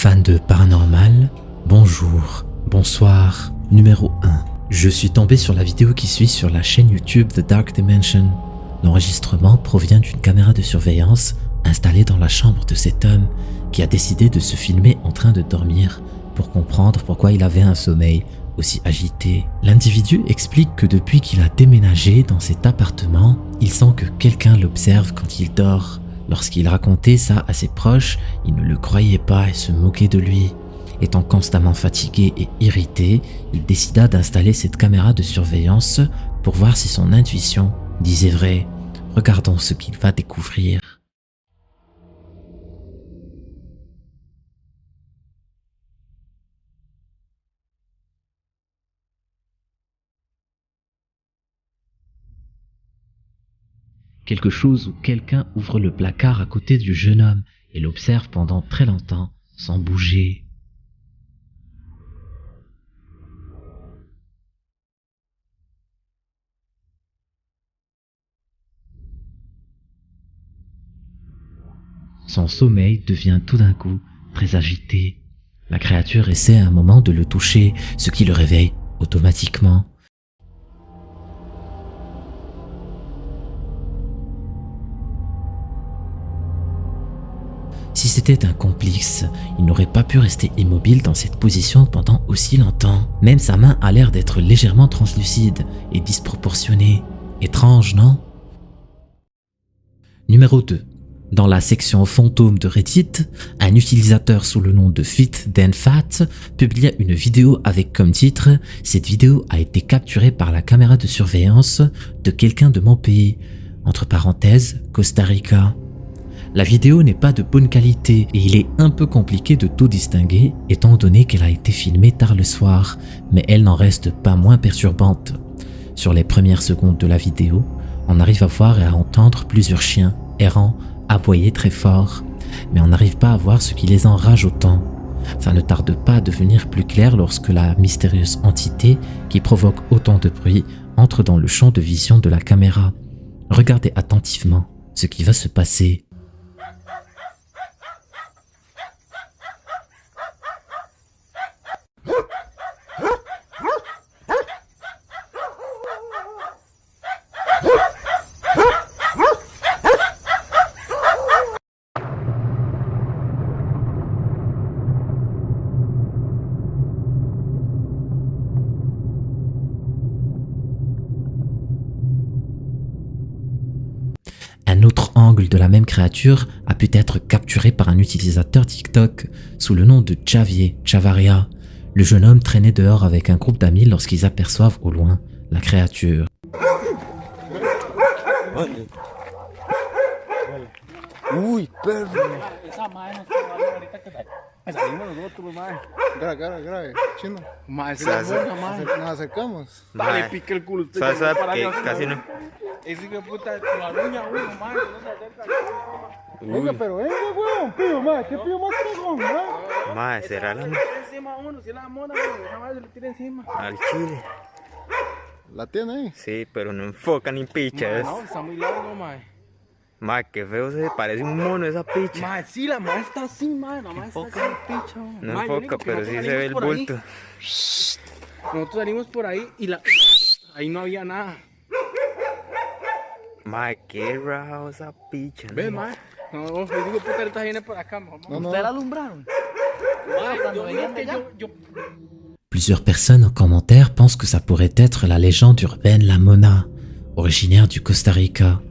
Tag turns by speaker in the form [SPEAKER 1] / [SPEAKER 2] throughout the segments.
[SPEAKER 1] Fan de paranormal, bonjour, bonsoir, numéro 1. Je suis tombé sur la vidéo qui suit sur la chaîne YouTube The Dark Dimension. L'enregistrement provient d'une caméra de surveillance installée dans la chambre de cet homme qui a décidé de se filmer en train de dormir pour comprendre pourquoi il avait un sommeil aussi agité. L'individu explique que depuis qu'il a déménagé dans cet appartement, il sent que quelqu'un l'observe quand il dort. Lorsqu'il racontait ça à ses proches, ils ne le croyaient pas et se moquaient de lui. Étant constamment fatigué et irrité, il décida d'installer cette caméra de surveillance pour voir si son intuition disait vrai. Regardons ce qu'il va découvrir. Quelque chose ou quelqu'un ouvre le placard à côté du jeune homme et l'observe pendant très longtemps sans bouger. Son sommeil devient tout d'un coup très agité. La créature essaie un moment de le toucher, ce qui le réveille automatiquement. Si c'était un complice, il n'aurait pas pu rester immobile dans cette position pendant aussi longtemps. Même sa main a l'air d'être légèrement translucide et disproportionnée. Étrange, non? Numéro 2. Dans la section fantôme de Reddit, un utilisateur sous le nom de FitThenFat publia une vidéo avec comme titre « Cette vidéo a été capturée par la caméra de surveillance de quelqu'un de mon pays, entre parenthèses, Costa Rica ». La vidéo n'est pas de bonne qualité et il est un peu compliqué de tout distinguer étant donné qu'elle a été filmée tard le soir, mais elle n'en reste pas moins perturbante. Sur les premières secondes de la vidéo, on arrive à voir et à entendre plusieurs chiens errants aboyer très fort, mais on n'arrive pas à voir ce qui les enrage autant. Ça ne tarde pas à devenir plus clair lorsque la mystérieuse entité qui provoque autant de bruit entre dans le champ de vision de la caméra. Regardez attentivement ce qui va se passer. Un autre angle de la même créature a pu être capturé par un utilisateur TikTok sous le nom de Javier Chavaria. Le jeune homme traînait dehors avec un groupe d'amis lorsqu'ils aperçoivent au loin la créature.
[SPEAKER 2] Uy, perro. Esa madre nos quedó ahorita que salimos nosotros, madre. Grave, chino. Madre, se nos acercamos. Dale, pique el culo.
[SPEAKER 3] ¿Sabes que casi no?
[SPEAKER 2] Ese hijo de puta, la uña, uno, madre, no se acerca. Venga, pero venga, weón, pío, madre, ¿qué pío más cagón, madre?
[SPEAKER 3] Madre, será la
[SPEAKER 2] Encima uno, si es la mona, esa madre se le tira encima.
[SPEAKER 3] al chile.
[SPEAKER 2] ¿La tiene ahí?
[SPEAKER 3] Sí, pero no enfoca ni pichas.
[SPEAKER 2] No, está muy largo, madre.
[SPEAKER 3] Madre, qué feo se parece un mono esa picha.
[SPEAKER 2] Madre, sí, la madre está así, madre, la madre está así, picha.
[SPEAKER 3] No enfoca, pero sí se ve el bulto.
[SPEAKER 2] Nosotros salimos por ahí y ahí no había nada.
[SPEAKER 3] Madre, qué raro esa picha.
[SPEAKER 2] ¿Ves, madre? No, yo digo, puta, ahorita viene por acá, mamá. ¿Ustedes la alumbraron? Cuando venían de allá.
[SPEAKER 1] Plusieurs personnes en commentaire pensent que ça pourrait être la légende urbaine La Mona, originaire du Costa Rica.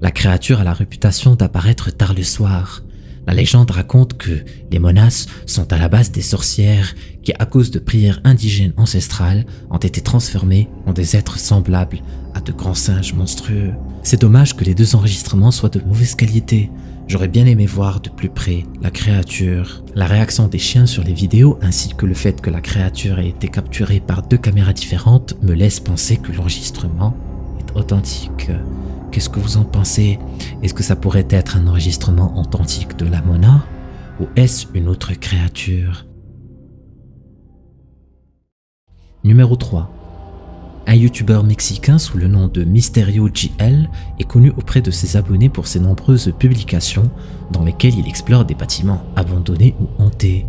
[SPEAKER 1] La créature a la réputation d'apparaître tard le soir. La légende raconte que les monas sont à la base des sorcières qui, à cause de prières indigènes ancestrales, ont été transformées en des êtres semblables à de grands singes monstrueux. C'est dommage que les deux enregistrements soient de mauvaise qualité. J'aurais bien aimé voir de plus près la créature. La réaction des chiens sur les vidéos ainsi que le fait que la créature ait été capturée par deux caméras différentes me laisse penser que l'enregistrement est authentique. Qu'est-ce que vous en pensez? Est-ce que ça pourrait être un enregistrement authentique de La Mona? Ou est-ce une autre créature? Numéro 3. Un youtubeur mexicain sous le nom de Mysterio GL est connu auprès de ses abonnés pour ses nombreuses publications dans lesquelles il explore des bâtiments abandonnés ou hantés.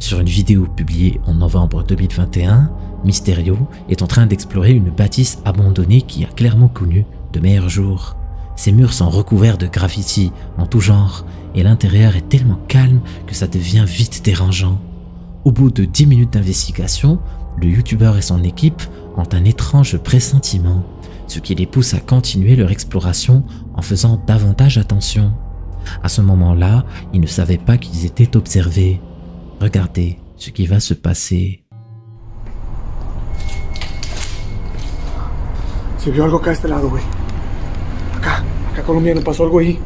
[SPEAKER 1] Sur une vidéo publiée en novembre 2021, Mysterio est en train d'explorer une bâtisse abandonnée qui a clairement connu de meilleurs jours. Ses murs sont recouverts de graffitis en tout genre et l'intérieur est tellement calme que ça devient vite dérangeant. Au bout de 10 minutes d'investigation, le youtubeur et son équipe ont un étrange pressentiment, ce qui les pousse à continuer leur exploration en faisant davantage attention. À ce moment-là, ils ne savaient pas qu'ils étaient observés. Regardez ce qui va se passer.
[SPEAKER 4] Se vio algo acá a este lado, güey. Acá colombiano, pasó algo ahí.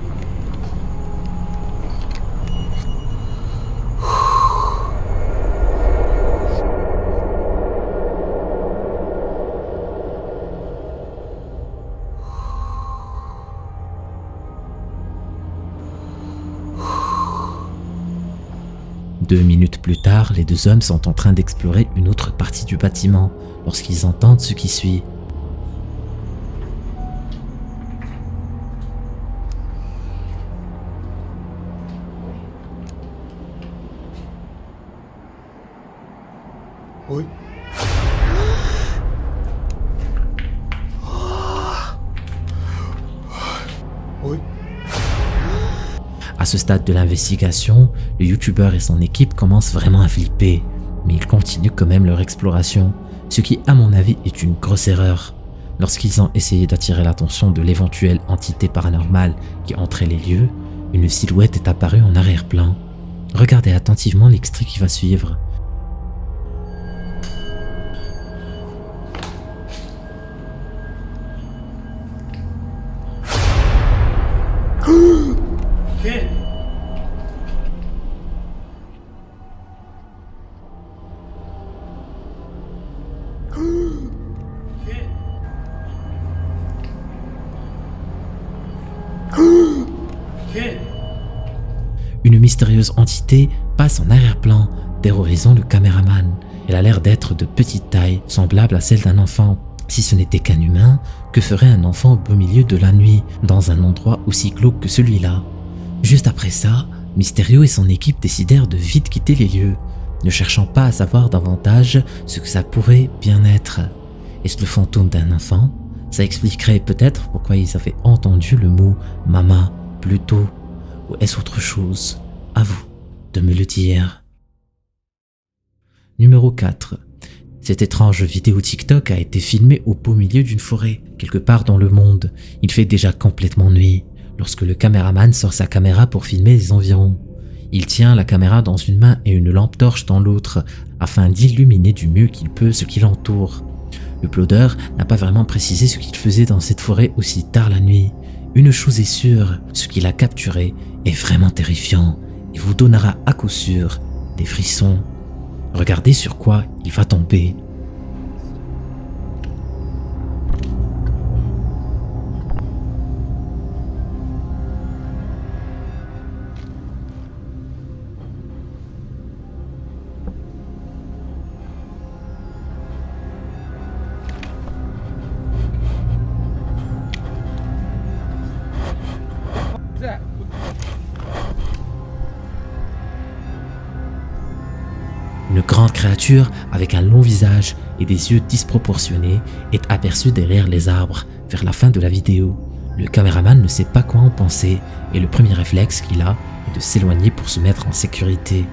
[SPEAKER 1] Deux minutes plus tard, les deux hommes sont en train d'explorer une autre partie du bâtiment lorsqu'ils entendent ce qui suit.
[SPEAKER 4] Uy. Uy.
[SPEAKER 1] À ce stade de l'investigation, le youtubeur et son équipe commencent vraiment à flipper, mais ils continuent quand même leur exploration, ce qui à mon avis est une grosse erreur. Lorsqu'ils ont essayé d'attirer l'attention de l'éventuelle entité paranormale qui entrait les lieux, une silhouette est apparue en arrière-plan. Regardez attentivement l'extrait qui va suivre.
[SPEAKER 4] ¿Qué? ¿Qué?
[SPEAKER 1] Une mystérieuse entité passe en arrière-plan, terrorisant le caméraman. Elle a l'air d'être de petite taille, semblable à celle d'un enfant. Si ce n'était qu'un humain, que ferait un enfant au beau milieu de la nuit, dans un endroit aussi glauque que celui-là? Juste après ça, Mysterio et son équipe décidèrent de vite quitter les lieux, ne cherchant pas à savoir davantage ce que ça pourrait bien être. Est-ce le fantôme d'un enfant? Ça expliquerait peut-être pourquoi ils avaient entendu le mot « mama » plus tôt. Ou est-ce autre chose? À vous de me le dire. Numéro 4. Cette étrange vidéo TikTok a été filmée au beau milieu d'une forêt, quelque part dans le monde. Il fait déjà complètement nuit, lorsque le caméraman sort sa caméra pour filmer les environs. Il tient la caméra dans une main et une lampe torche dans l'autre, afin d'illuminer du mieux qu'il peut ce qui l'entoure. Le uploader n'a pas vraiment précisé ce qu'il faisait dans cette forêt aussi tard la nuit. Une chose est sûre, ce qu'il a capturé est vraiment terrifiant et vous donnera à coup sûr des frissons. Regardez sur quoi il va tomber. Une grande créature avec un long visage et des yeux disproportionnés est aperçue derrière les arbres vers la fin de la vidéo. Le caméraman ne sait pas quoi en penser et le premier réflexe qu'il a est de s'éloigner pour se mettre en sécurité.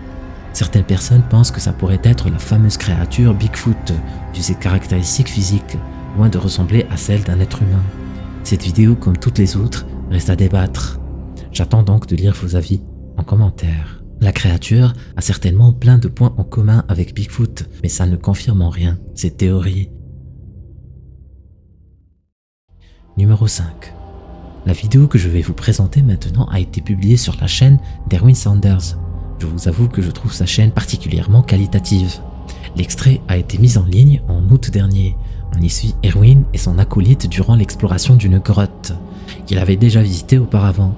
[SPEAKER 1] Certaines personnes pensent que ça pourrait être la fameuse créature Bigfoot, dû ses caractéristiques physiques, loin de ressembler à celle d'un être humain. Cette vidéo, comme toutes les autres, reste à débattre. J'attends donc de lire vos avis en commentaire. La créature a certainement plein de points en commun avec Bigfoot, mais ça ne confirme en rien cette théorie. Numéro 5. La vidéo que je vais vous présenter maintenant a été publiée sur la chaîne d'Erwin Saunders. Je vous avoue que je trouve sa chaîne particulièrement qualitative. L'extrait a été mis en ligne en août dernier. On y suit Erwin et son acolyte durant l'exploration d'une grotte qu'il avait déjà visitée auparavant.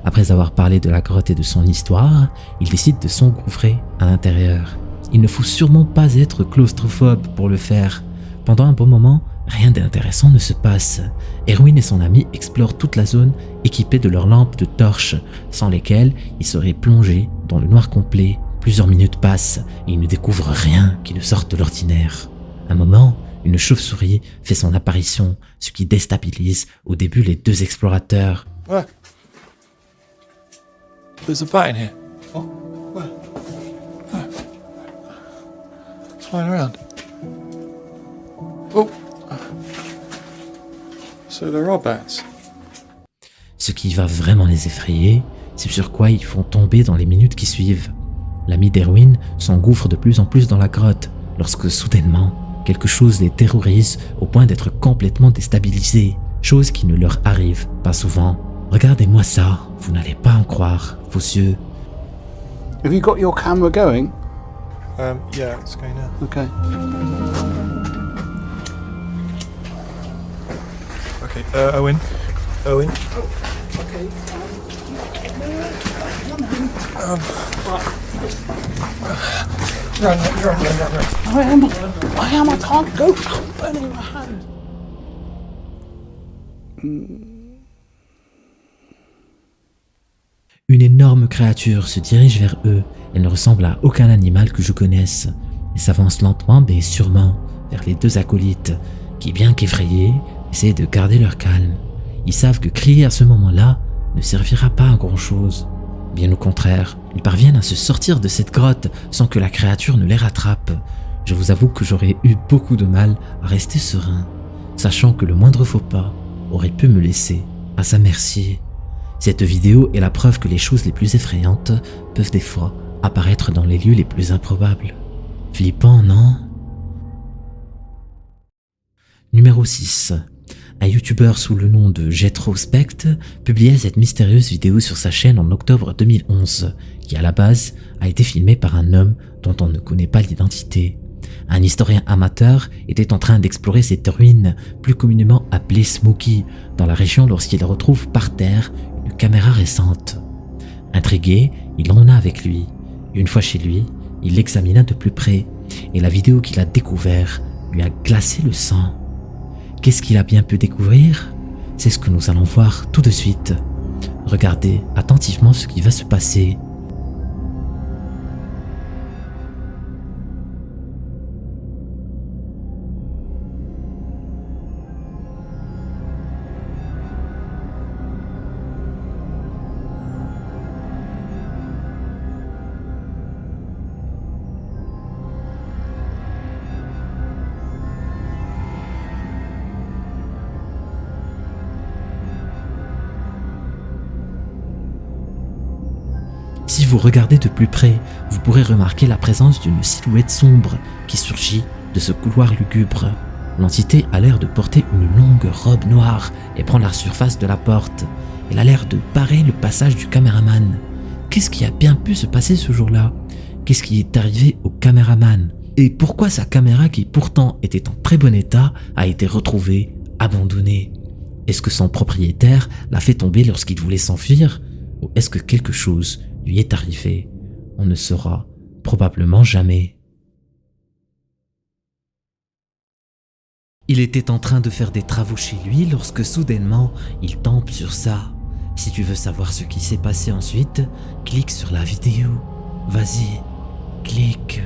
[SPEAKER 1] Après avoir parlé de la grotte et de son histoire, il décide de s'engouffrer à l'intérieur. Il ne faut sûrement pas être claustrophobe pour le faire. Pendant un bon moment, rien d'intéressant ne se passe. Erwin et son ami explorent toute la zone équipés de leurs lampes de torches, sans lesquelles ils seraient plongés dans le noir complet. Plusieurs minutes passent et ils ne découvrent rien qui ne sorte de l'ordinaire. À un moment, une chauve-souris fait son apparition, ce qui déstabilise au début les deux explorateurs.
[SPEAKER 4] Where? There's a bat in here.
[SPEAKER 2] Oh, where?
[SPEAKER 4] It's flying around. Oh. So there are bats.
[SPEAKER 1] Ce qui va vraiment les effrayer, c'est sur quoi ils font tomber dans les minutes qui suivent. L'ami d'Erwin s'engouffre de plus en plus dans la grotte, lorsque soudainement, quelque chose les terrorise au point d'être complètement déstabilisés, chose qui ne leur arrive pas souvent. Regardez-moi ça, vous n'allez pas en croire, vos yeux.
[SPEAKER 2] Have you got your camera going?
[SPEAKER 4] Yeah, it's going now.
[SPEAKER 2] Okay.
[SPEAKER 4] Okay, Owen. Owen.
[SPEAKER 2] Okay.
[SPEAKER 4] Run.
[SPEAKER 2] I can't go. I'm burning my hand.
[SPEAKER 1] Une énorme créature se dirige vers eux. Elle ne ressemble à aucun animal que je connaisse. Elle s'avance lentement mais sûrement vers les deux acolytes qui, bien qu'effrayés, essaient de garder leur calme. Ils savent que crier à ce moment-là ne servira pas à grand-chose. Bien au contraire, ils parviennent à se sortir de cette grotte sans que la créature ne les rattrape. Je vous avoue que j'aurais eu beaucoup de mal à rester serein, sachant que le moindre faux pas aurait pu me laisser à sa merci. Cette vidéo est la preuve que les choses les plus effrayantes peuvent des fois apparaître dans les lieux les plus improbables. Flippant, non? Numéro 6. Un youtubeur sous le nom de Jetrospect publiait cette mystérieuse vidéo sur sa chaîne en octobre 2011, qui à la base a été filmée par un homme dont on ne connaît pas l'identité. Un historien amateur était en train d'explorer cette ruine, plus communément appelée Smokey, dans la région lorsqu'il retrouve par terre une caméra récente. Intrigué, il l'emmena avec lui. Une fois chez lui, il l'examina de plus près, et la vidéo qu'il a découverte lui a glacé le sang. Qu'est-ce qu'il a bien pu découvrir? C'est ce que nous allons voir tout de suite. Regardez attentivement ce qui va se passer. Si vous regardez de plus près, vous pourrez remarquer la présence d'une silhouette sombre qui surgit de ce couloir lugubre. L'entité a l'air de porter une longue robe noire et prend la surface de la porte. Elle a l'air de barrer le passage du caméraman. Qu'est-ce qui a bien pu se passer ce jour-là? Qu'est-ce qui est arrivé au caméraman? Et pourquoi sa caméra, qui pourtant était en très bon état, a été retrouvée abandonnée? Est-ce que son propriétaire l'a fait tomber lorsqu'il voulait s'enfuir? Ou est-ce que quelque chose lui est arrivé? On ne saura probablement jamais. Il était en train de faire des travaux chez lui lorsque soudainement il tombe sur ça. Si tu veux savoir ce qui s'est passé ensuite, clique sur la vidéo. Vas-y, clique.